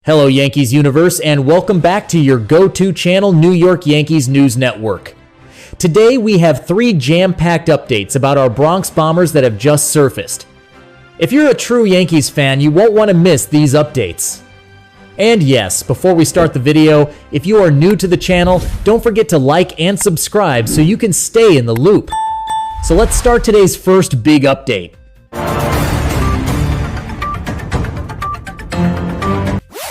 Hello Yankees universe, and welcome back to your go-to channel, New York Yankees News Network. Today we have 3 jam-packed updates about our Bronx Bombers that have just surfaced. If you're a true Yankees fan, you won't want to miss these updates. And yes, before we start the video, if you are new to the channel, don't forget to like and subscribe so you can stay in the loop. So let's start today's first big update.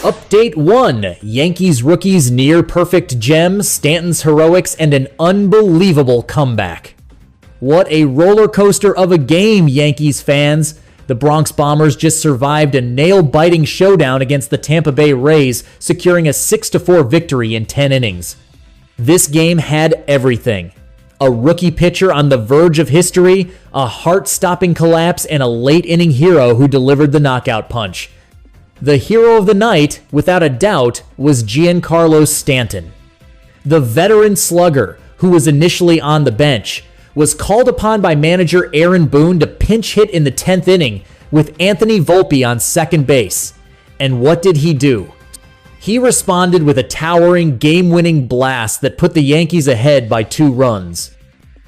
Update 1. Yankees rookies near-perfect gem, Stanton's heroics, and an unbelievable comeback. What a roller coaster of a game, Yankees fans. The Bronx Bombers just survived a nail-biting showdown against the Tampa Bay Rays, securing a 6-4 victory in 10 innings. This game had everything. A rookie pitcher on the verge of history, a heart-stopping collapse, and a late-inning hero who delivered the knockout punch. The hero of the night, without a doubt, was Giancarlo Stanton. The veteran slugger, who was initially on the bench, was called upon by manager Aaron Boone to pinch hit in the 10th inning with Anthony Volpe on second base. And what did he do? He responded with a towering, game-winning blast that put the Yankees ahead by 2 runs.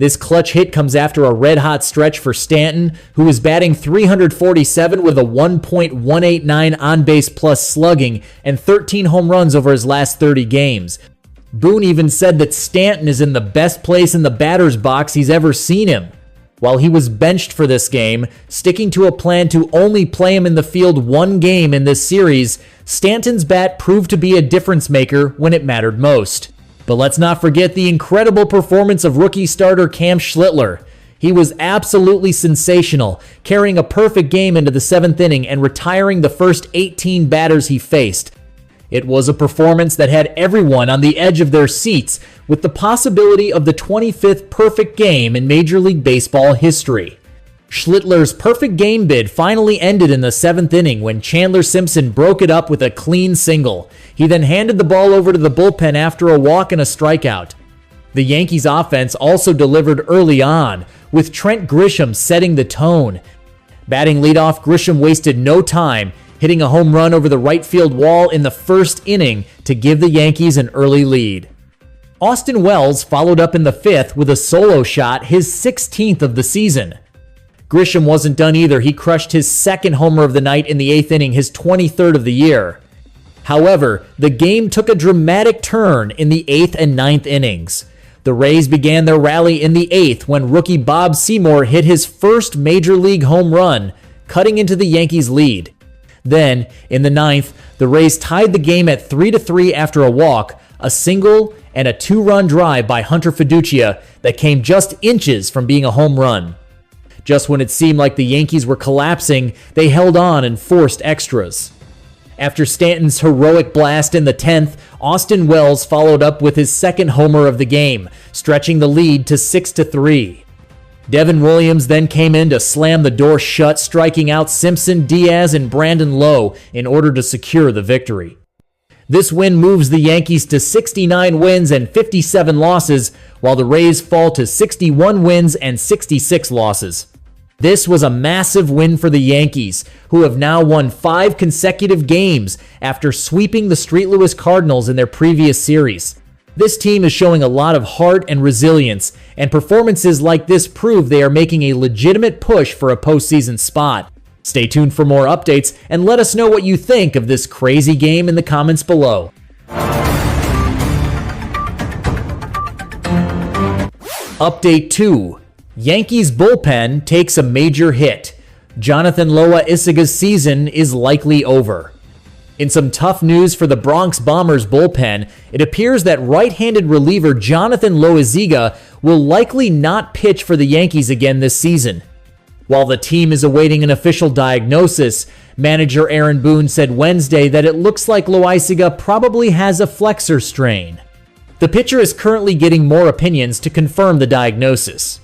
This clutch hit comes after a red-hot stretch for Stanton, who was batting .347 with a 1.189 on-base plus slugging and 13 home runs over his last 30 games. Boone even said that Stanton is in the best place in the batter's box he's ever seen him. While he was benched for this game, sticking to a plan to only play him in the field 1 game in this series, Stanton's bat proved to be a difference maker when it mattered most. But let's not forget the incredible performance of rookie starter Cam Schlittler. He was absolutely sensational, carrying a perfect game into the 7th inning and retiring the first 18 batters he faced. It was a performance that had everyone on the edge of their seats, with the possibility of the 25th perfect game in Major League Baseball history. Schlittler's perfect game bid finally ended in the 7th inning when Chandler Simpson broke it up with a clean single. He then handed the ball over to the bullpen after a walk and a strikeout. The Yankees offense also delivered early on, with Trent Grisham setting the tone. Batting leadoff, Grisham wasted no time, hitting a home run over the right field wall in the 1st inning to give the Yankees an early lead. Austin Wells followed up in the 5th with a solo shot, his 16th of the season. Grisham wasn't done either. He crushed his 2nd homer of the night in the 8th inning, his 23rd of the year. However, the game took a dramatic turn in the 8th and 9th innings. The Rays began their rally in the 8th when rookie Bob Seymour hit his first Major League home run, cutting into the Yankees' lead. Then, in the 9th, the Rays tied the game at 3-3 after a walk, a single, and a 2-run drive by Hunter Fiducia that came just inches from being a home run. Just when it seemed like the Yankees were collapsing, they held on and forced extras. After Stanton's heroic blast in the 10th, Austin Wells followed up with his 2nd homer of the game, stretching the lead to 6-3. Devin Williams then came in to slam the door shut, striking out Simpson, Diaz, and Brandon Lowe in order to secure the victory. This win moves the Yankees to 69 wins and 57 losses, while the Rays fall to 61 wins and 66 losses. This was a massive win for the Yankees, who have now won 5 consecutive games after sweeping the St. Louis Cardinals in their previous series. This team is showing a lot of heart and resilience, and performances like this prove they are making a legitimate push for a postseason spot. Stay tuned for more updates, and let us know what you think of this crazy game in the comments below. Update 2. Yankees bullpen takes a major hit. Jonathan Loáisiga's season is likely over. In some tough news for the Bronx Bombers bullpen, it appears that right-handed reliever Jonathan Loáisiga will likely not pitch for the Yankees again this season. While the team is awaiting an official diagnosis, manager Aaron Boone said Wednesday that it looks like Loáisiga probably has a flexor strain. The pitcher is currently getting more opinions to confirm the diagnosis.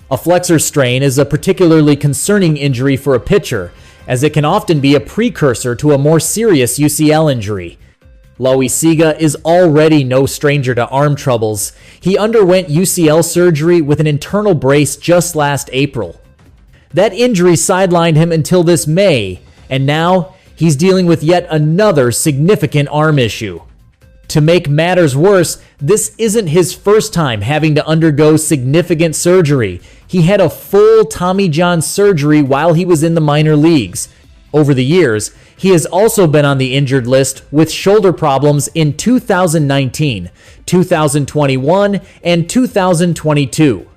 A flexor strain is a particularly concerning injury for a pitcher, as it can often be a precursor to a more serious UCL injury. Loáisiga is already no stranger to arm troubles. He underwent UCL surgery with an internal brace just last April. That injury sidelined him until this May, and now he's dealing with yet another significant arm issue. To make matters worse, this isn't his first time having to undergo significant surgery. He had a full Tommy John surgery while he was in the minor leagues. Over the years, he has also been on the injured list with shoulder problems in 2019, 2021, and 2022.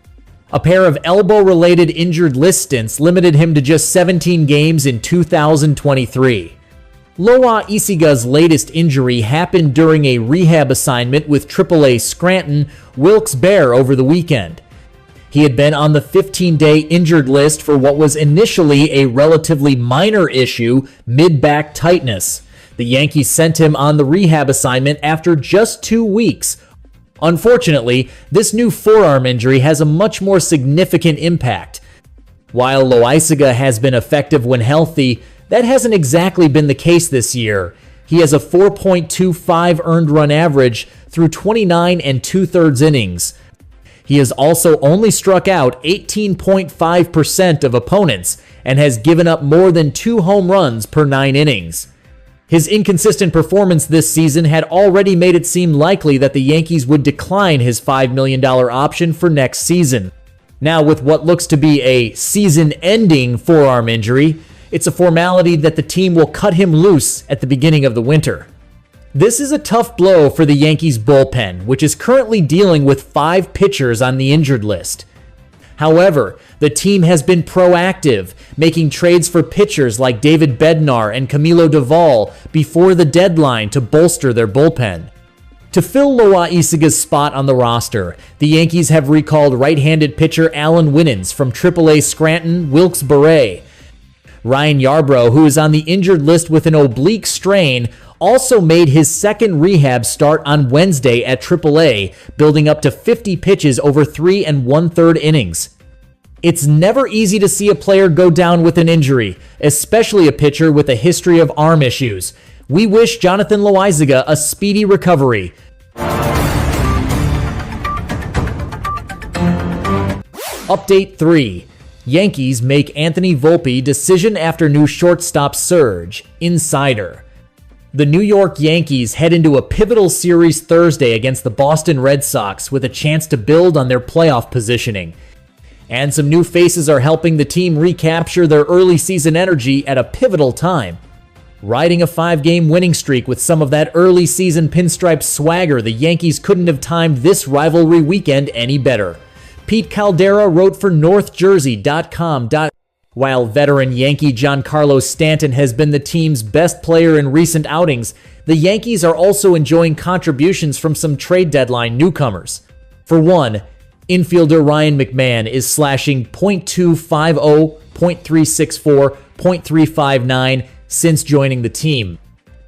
A pair of elbow-related injured list stints limited him to just 17 games in 2023. Loáisiga's latest injury happened during a rehab assignment with AAA Scranton Wilkes-Barre over the weekend. He had been on the 15-day injured list for what was initially a relatively minor issue, mid-back tightness. The Yankees sent him on the rehab assignment after just 2 weeks. Unfortunately, this new forearm injury has a much more significant impact. While Loáisiga has been effective when healthy, that hasn't exactly been the case this year. He has a 4.25 earned run average through 29 and 2/3 innings. He has also only struck out 18.5% of opponents and has given up more than 2 home runs per 9 innings. His inconsistent performance this season had already made it seem likely that the Yankees would decline his $5 million option for next season. Now, with what looks to be a season-ending forearm injury, it's a formality that the team will cut him loose at the beginning of the winter. This is a tough blow for the Yankees bullpen, which is currently dealing with 5 pitchers on the injured list. However, the team has been proactive, making trades for pitchers like David Bednar and Camilo Doval before the deadline to bolster their bullpen. To fill Loáisiga's spot on the roster, the Yankees have recalled right-handed pitcher Alan Winans from AAA Scranton Wilkes-Barre. Ryan Yarbrough, who is on the injured list with an oblique strain, also made his second rehab start on Wednesday at AAA, building up to 50 pitches over 3 1/3 innings. It's never easy to see a player go down with an injury, especially a pitcher with a history of arm issues. We wish Jonathan Loáisiga a speedy recovery. Update 3. Yankees make Anthony Volpe decision after new shortstop surge. Insider. The New York Yankees head into a pivotal series Thursday against the Boston Red Sox with a chance to build on their playoff positioning. And some new faces are helping the team recapture their early season energy at a pivotal time. Riding a 5-game winning streak with some of that early season pinstripe swagger, the Yankees couldn't have timed this rivalry weekend any better. Pete Caldera wrote for NorthJersey.com. While veteran Yankee Giancarlo Stanton has been the team's best player in recent outings, the Yankees are also enjoying contributions from some trade deadline newcomers. For one, infielder Ryan McMahon is slashing .250, .364, .359 since joining the team.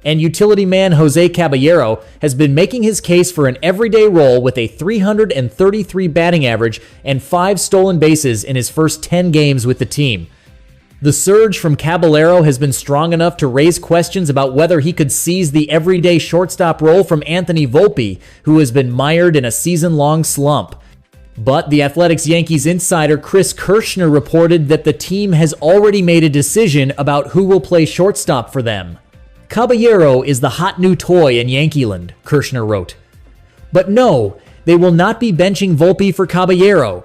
And utility man Jose Caballero has been making his case for an everyday role with a .333 batting average and 5 stolen bases in his first 10 games with the team. The surge from Caballero has been strong enough to raise questions about whether he could seize the everyday shortstop role from Anthony Volpe, who has been mired in a season-long slump. But the Athletics Yankees insider Chris Kirschner reported that the team has already made a decision about who will play shortstop for them. Caballero is the hot new toy in Yankeeland, Kirschner wrote. But no, they will not be benching Volpe for Caballero.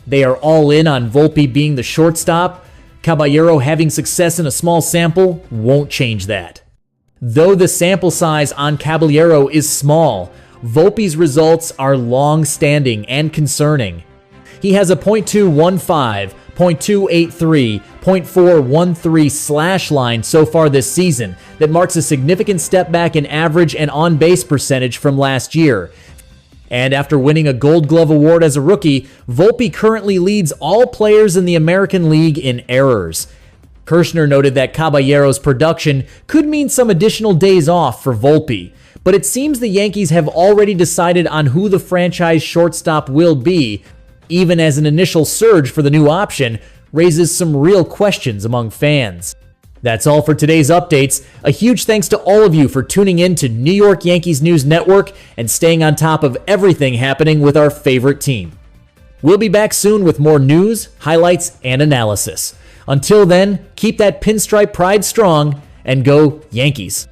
They are all in on Volpe being the shortstop. Caballero having success in a small sample won't change that. Though the sample size on Caballero is small, Volpe's results are long-standing and concerning. He has a .215, .283, .413 slash line so far this season that marks a significant step back in average and on-base percentage from last year. And after winning a Gold Glove award as a rookie, Volpe currently leads all players in the American League in errors. Kirschner noted that Caballero's production could mean some additional days off for Volpe, but it seems the Yankees have already decided on who the franchise shortstop will be, even as an initial surge for the new option raises some real questions among fans. That's all for today's updates. A huge thanks to all of you for tuning in to New York Yankees News Network and staying on top of everything happening with our favorite team. We'll be back soon with more news, highlights, and analysis. Until then, keep that pinstripe pride strong and go Yankees.